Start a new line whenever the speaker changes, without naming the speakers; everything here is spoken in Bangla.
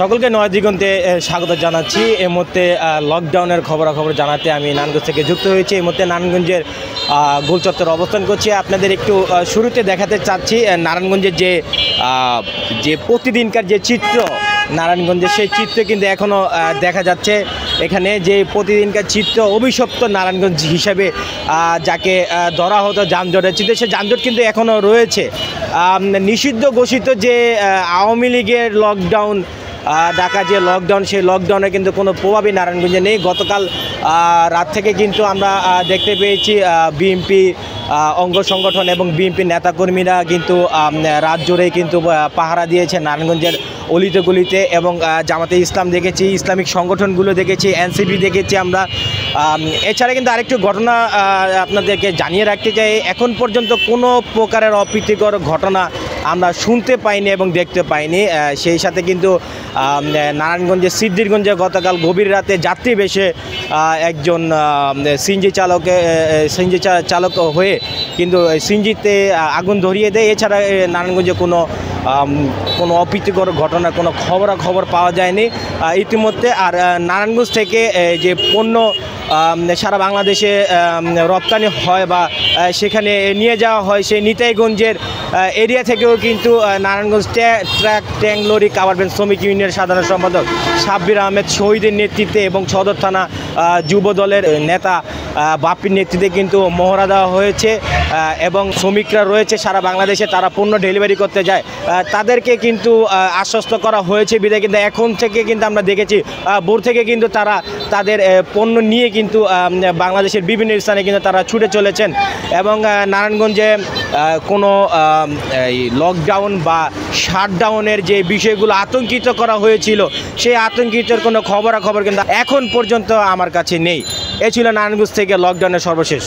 সকলকে নয় দিগন্তে স্বাগত জানাচ্ছি। এই মুহূর্তে লকডাউনের খবরাখবর জানাতে আমি নারায়ণগঞ্জ থেকে যুক্ত হয়েছি। এই মুহূর্তে নারায়ণগঞ্জের গোল চত্বরে অবস্থান করছি। আপনাদের একটু শুরুতে দেখাতে চাচ্ছি নারায়ণগঞ্জের যে প্রতিদিনকার যে চিত্র নারায়ণগঞ্জের, সেই চিত্র কিন্তু এখনও দেখা যাচ্ছে। এখানে যে প্রতিদিনকার চিত্র অভিশপ্ত নারায়ণগঞ্জ হিসাবে যাকে ধরা হতো যানজটের চিত্র, সে যানজট কিন্তু এখনও রয়েছে। নিষিদ্ধ ঘোষিত যে আওয়ামী লীগের লকডাউন, ঢাকা যে লকডাউন, সেই লকডাউনে কিন্তু কোনো প্রভাবই নারায়ণগঞ্জে নেই। গতকাল রাত থেকে কিন্তু আমরা দেখতে পেয়েছি বিএনপি অঙ্গ সংগঠন এবং বিএনপি নেতাকর্মীরা কিন্তু রাত জুড়েই কিন্তু পাহারা দিয়েছে নারায়ণগঞ্জের অলিতে গলিতে, এবং জামাতে ইসলাম দেখেছি, ইসলামিক সংগঠনগুলো দেখেছি, এনসিপি দেখেছি আমরা। এছাড়া কিন্তু আরেকটু ঘটনা আপনাদেরকে জানিয়ে রাখতে চাই, এখন পর্যন্ত কোনো প্রকারের অপ্রীতিকর ঘটনা আমরা শুনতে পাইনি এবং দেখতে পাইনি। সেই সাথে কিন্তু নারায়ণগঞ্জের সিদ্ধিরগঞ্জে গতকাল গভীর রাতে যাত্রী বেশে একজন সিএনজি চালক হয়ে কিন্তু সিএনজিতে আগুন ধরিয়ে দেয়। এছাড়া নারায়ণগঞ্জে কোনো অপ্রীতিকর ঘটনা, কোনো খবর পাওয়া যায়নি ইতিমধ্যে। আর নারায়ণগঞ্জ থেকে যে পণ্য সারা বাংলাদেশে রপ্তানি হয় বা সেখানে নিয়ে যাওয়া হয়, সেই নিতাইগঞ্জের এরিয়া থেকেও কিন্তু Narayanganj truck tank lorry cover van শ্রমিক ইউনিয়নের সাধারণ সম্পাদক সাব্বির আহমেদ শহীদের নেতৃত্বে এবং সদর থানা যুব দলের নেতা বাপ্পির নেতৃত্বে কিন্তু মহড়া দেওয়া হয়েছে, এবং শ্রমিকরা রয়েছে সারা বাংলাদেশে, তারা পণ্য ডেলিভারি করতে যায়, তাদেরকে কিন্তু আশ্বস্ত করা হয়েছে বিধায় কিন্তু এখন থেকে কিন্তু আমরা দেখেছি ভোর থেকে কিন্তু তারা তাদের পণ্য নিয়ে কিন্তু বাংলাদেশের বিভিন্ন স্থানে কিন্তু তারা ছুটে চলেছেন। এবং নারায়ণগঞ্জে কোনো লকডাউন বা শাটডাউনের যে বিষয়গুলো আতঙ্কিত করা হয়েছিল, সেই আতঙ্কিতর কোনো খবরাখবর কিন্তু এখন পর্যন্ত আমার কাছে নেই। এ ছিল নারায়ণগঞ্জ থেকে লকডাউনের সর্বশেষ।